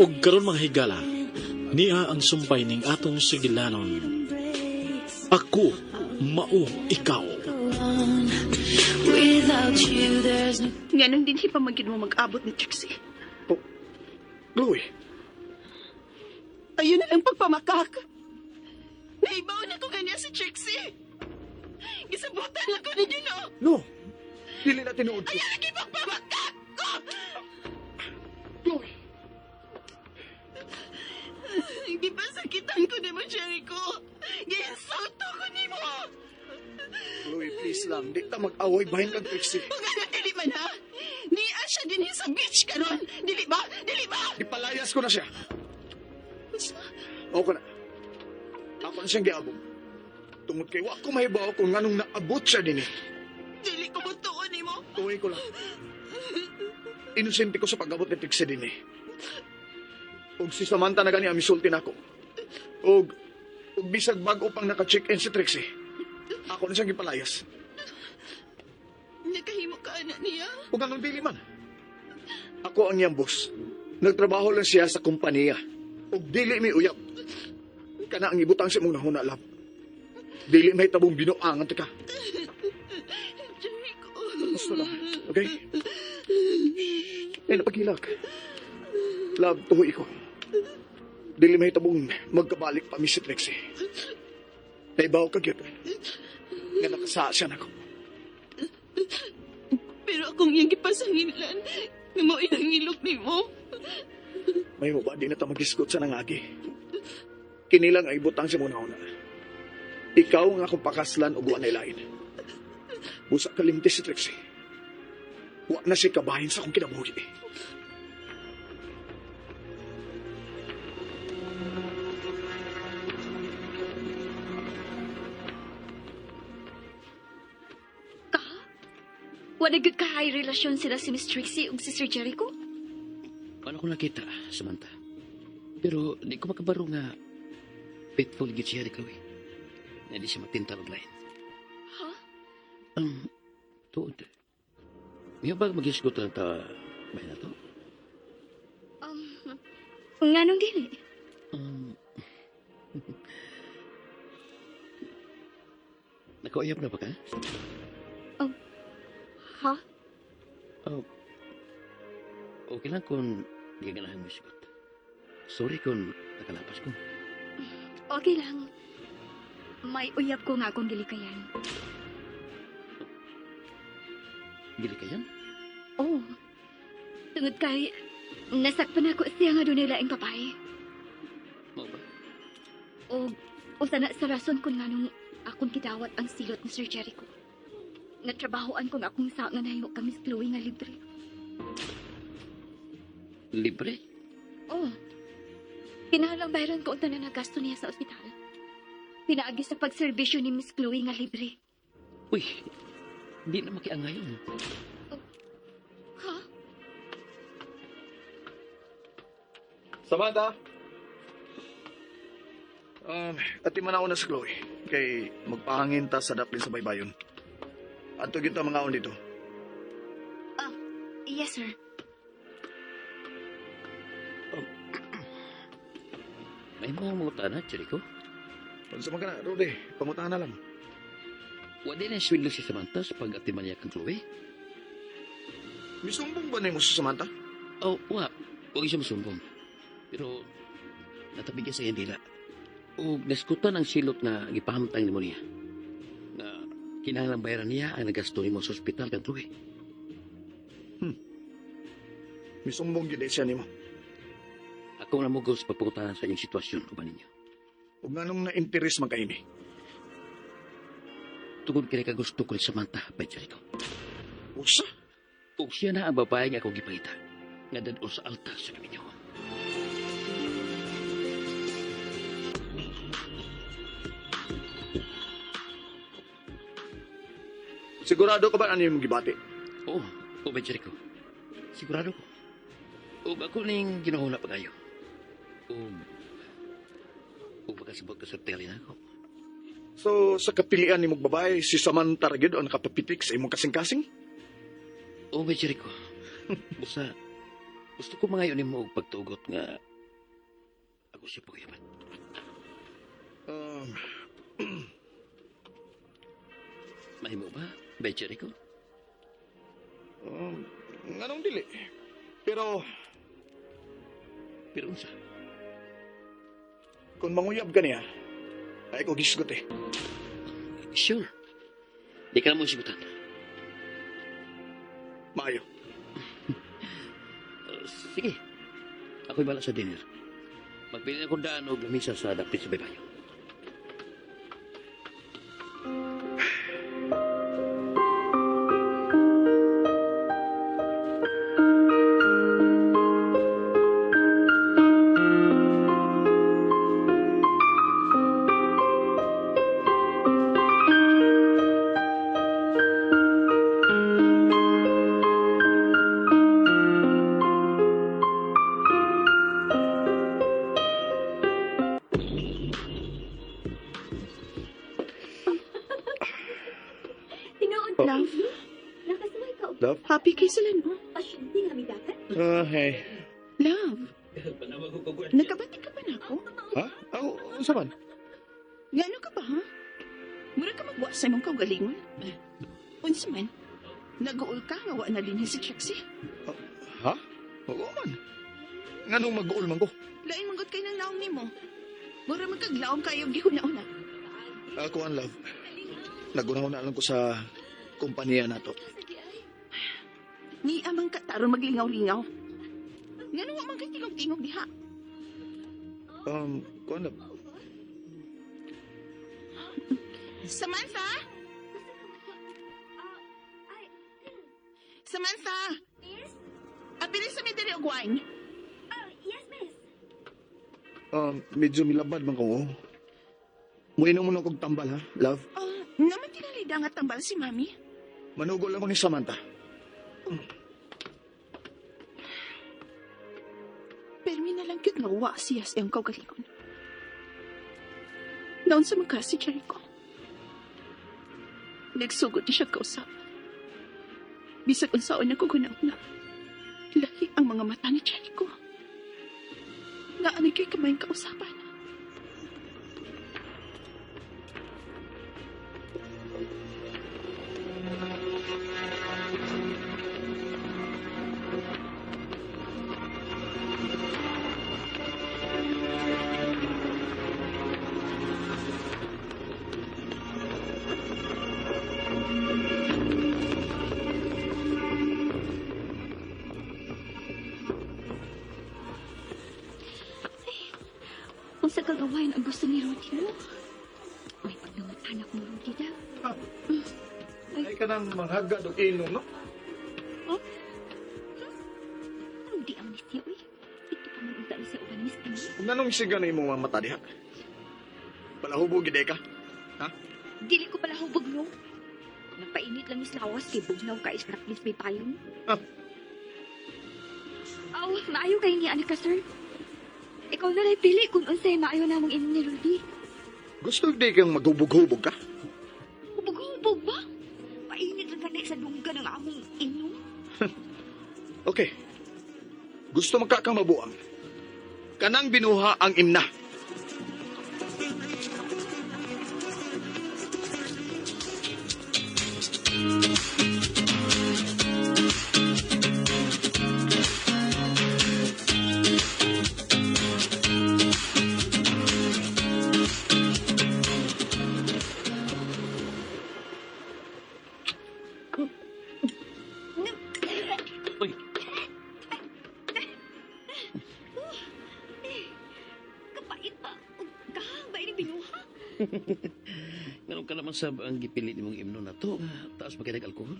ug karon mga higala, niya ang sumpay ning atong sigilanon. Ako, mao ikaw. Nganong din hipamagin mo mag-abot ni Trixie. Oh, Chloe, Ayun na lang pagpamakak. Naibaw na ko kanya si Trixie. Gisabutan lang ko ninyo, no? no. Dili na tinuod ko. Ayaw lagi pagpamakak ko! Chloe, Di ba sakitan ko ni mo, Jericho? Gi-insulto ko ni mo! Chloe, please lang. Di ta mag-away bahin kang Trixie. Kung ano, dili man ha? Niya siya din sa beach karon. Dili ba? Dili ba? Ipalayas ko na siya. Ako na. Ako na siyang giabog. Tungod kay wa ko mahibaw kung nganong naabot siya din eh. Dili ko butuon ni mo. Tuloy ko lang. Inosente ko sa pag-abot ni Trixie din eh. Og si Samantha na gani ang misulti na ako. Og bisag bago pang naka-check-in si Trixie. Ako na siyang gipalayas. Nakahimo ka anak niya. Og anong dili man. Ako ang iyang boss. Nagtrabaho lang siya sa kumpanya. Og dili mi uyab. Kana ang ibutang siya mong nahuna lab. Dili may tabong binuangan ka. Jericho. Gusto lang. Okay? Ay, napagilak. Love, tuhoy ko. Dili may tabong magkabalik pa mi si Trixie. Naibaw ka gyud. Nga nakasa siya na ko. Pero akong iyang gipasangilan, nga mo inangilog ni mo. May mo ba di na ta mag-iskot sa nangagi? Kinilang ay butang siya muna una. Ikaw nga akong pakaslan o buwan na ilain. Busa kalimti si Trixie. Wa na siya kabahin sa akong kinabuhi. Wala gud ka high relasyon sila si Miss Trixie ug si Sir Jericho? Paano ko nakita, Samantha? Pero di ko makabaro nga faithful gid siya ni Chloe. Nga di siya magtintal og lain. Ha? Tuod. May ba mag-isgot lang ta bahay na to? Nganong dili? Nakauyab na ba ka? Ha? Oh, okay lang kung di ka ganahan mo sigot. Sorry kung nakalapas ko. Okay lang. May uyab ko nga akong gilikayan. Gili ka yan? Oh. Tungod kay nasakpan ako siya nga doon laing papay. Mau ba? O sana sa rason kung nganong akong kidawat ang silot ni Sir Jericho. Natrabahoan kong akong sa nga nahimo kami sa Chloe nga libre. Libre? Oh. Kinahalang bayaran ko ang tanan na gasto niya sa ospital. Pinaagi sa pagserbisyo ni Miss Chloe nga libre. Uy, di na makiangayon. Ha? Samantha! Ati man ako na si Chloe. Kay magpahangin ta sa daplin sa baybayon. Ato kita mga on dito. Yes, sir. May mga muta na, Jericho. Pagsama ka na, Rudy. Pamutahan na lang. Wadi na swindlo si Samantha sa pag-atiman niya kang Chloe. Misumbong ba na mo si Samantha? Oh, huwag siya masumbong. Pero, natabigyan sa iyang dila. O naskutan ang silot na gipahamtang ni mo niya. Na kinahanglang bayaran niya ang nagasto ni mo sa ospital kang Chloe. Misumbong yun siya ni mo. Ako na mo sa pagpuntahan sa inyong sitwasyon o ba ninyo. Huwag nga nung na-interest magkaini. Tungod kaya ka gusto ko ni Samantha, pa Jericho. Usa? O siya na ang babae nga akong gipangita. Nga dadon sa altar sa kami niyo. Sigurado ka ba ano yung gibati? Oo, ba Jericho? Sigurado ko. O ako ning ginahuna pa kayo. O makasabot ka sa teli na ako. So, sa kapilian ni mong babae, si Samantha Ragid o nakapapitik sa imong kasing-kasing? O ba Jericho? Busa, gusto ko mga yun mo og pagtugot nga ako siya pagayaman. Um, Mahimo ba, Bay Jericho? Nganong dili? Pero Pero unsa? kung manguyab ka niya, ay ko gisgot eh. Sure. Di ka na mo sigutan. Maayo. Sige. Ako'y bala sa dinner. Magpili na kong daan o lamisa sa dapit sa baybayo. Tinuod Love, nakasuway ka. Love? happy kay sila, no? Pasyente nga midagan. Hey. Love, nagkabati ka ba na ako? Ha? Ako, unsa man? Ngano ka ba, ha? Mura ka magwa sa imong kaugalingon? Unsa man? Nag-uol ka nga wa na din si Trixie? Ha? Oo man. Nganong mag-uol man ko? Lain manggot kay ng naong nimo. Mura magkaglaom kayo gihuna-una. Ako ang love. Nagunahuna lang ko sa kumpanya na to. Ni amang kataro maglingaw-lingaw. Ngano wa man kay tingog-tingog diha? Kuan love. Samantha? Samantha! Yes? Apili sa midiri og wine. Yes, miss. Medyo milabad man ko. Muinom mo na kong tambal ha, love. Naman tinalida nga tambal si Mami. Manugol lang ko ni Samantha. Permi na lang kyut nga wa siya sa iyang kaugalingon. Naon sa mga si Jericho. Nagsugod di siya kausap. Bisag unsaon na kugunaw-na. Lahi ang mga mata ni Jericho. Nga anay kay kamayang kausapan. Kung sa kagawain ang gusto ni Rudy mo, may pagdamatan akong Rudy daw. Ay ka nang manghagad o inom, no? Rudy ang mistiyo eh. Ito pa man unta sa uban miss kami. Kung nanong siga na imong mga mata diha. Palahubog gid ka. Dili ko pala hubog no. Napainit lang is lawas kay bugnaw ka is practice may payon. Aw, maayo kayo ni anak ka, sir. Ikaw na lang pili kung unsay maayo namong inom ni Rudy. Gusto di kang maghubog-hubog ka? Hubog-hubog ba? Painit lang ganay sa dungga ng among inom. Okay. Gusto magkakang mabuang. Kanang binuha ang imna. Uy, Kapait ba? Kahang ba ini binuha? ganun ka naman sa ang gipilit mong imno na to. Taas pa kayo alkohol.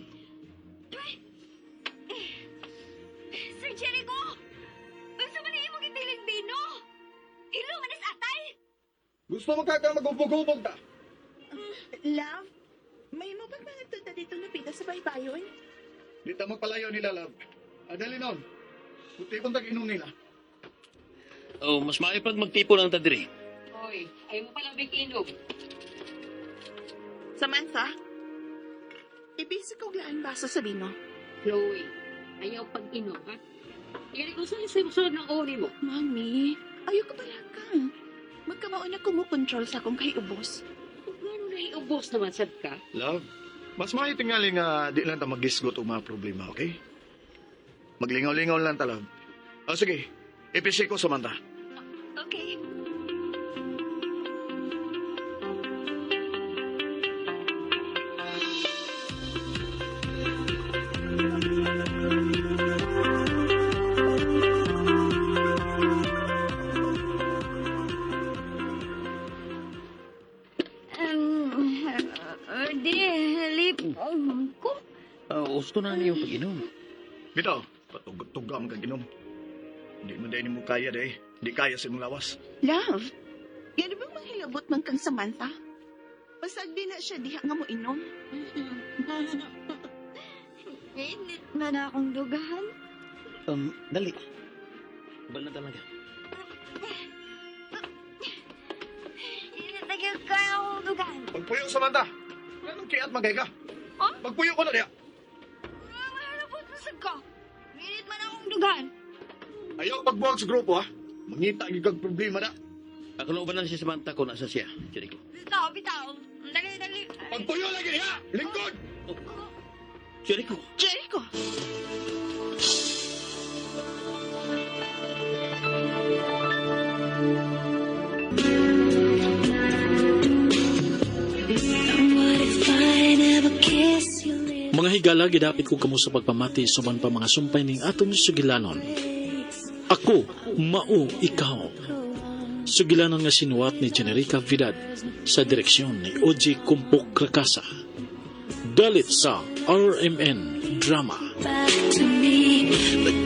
Sir Jericho! Unsa man ni imong ipiling bino? Hilo man is atay! Gusto magkakang maghubog-hubog ka? Love, may mo ba mga tunda dito na pita sa baybayon? Di ta magpalayo nila, love. Adali nun. Buti kong tag-inom nila. Oh, mas maayo pag magtipo lang ta diri. Hoy, ayaw mo pala inom. Samantha, ibisi ko laan baso sa bino. Chloe, ayaw pag-inom, ha? Hindi ko sa sunod ng ori mo. Mami, Ayoko pala ka. Magkamaon na kumukontrol sa akong kaiubos. Ano na iubos naman, sad ka? Love, mas maitingali nga di lang ta magisgot og mga problema, okay? Maglingaw-lingaw lang ta, love. Sige, ipisi ko, Samantha. Okay. Di, ko. Gusto na niyo pag-inom. Bitaw, patugam kang inom. Hindi mo dahil mo kaya dahil. Hindi kaya sa imong lawas. Love, yan bang manghilabot man kang Samantha? Pasag di na siya diha nga mo inom. Init man akong dugahan. Dali. Bal na talaga. Init na gyud kayo akong dugahan. Magpuyo, Samantha. Anong kiyat magay ka? Huh? Magpuyo ko na diya. Wala po tusag ka. Init man akong dugahan. Ayaw magbuwag sa grupo, ha? Mangita ang problema na. Ako na ubanan si Samantha kung nasa siya. Jericho. Bitaw, bitaw. Dali, dali. Magpuyo lagi, ha? Lingkod! Jericho. Jericho! Mga higala, gidapit ko kamo sa pagpamati suban pa mga sumpay ning aton sugilanon. Ako, mao, ikaw. Sugilanon nga sinuwat ni Generica Vidal sa direksyon ni OG Kumpok Krakasa. Dalit sa RMN Drama. Back to me, but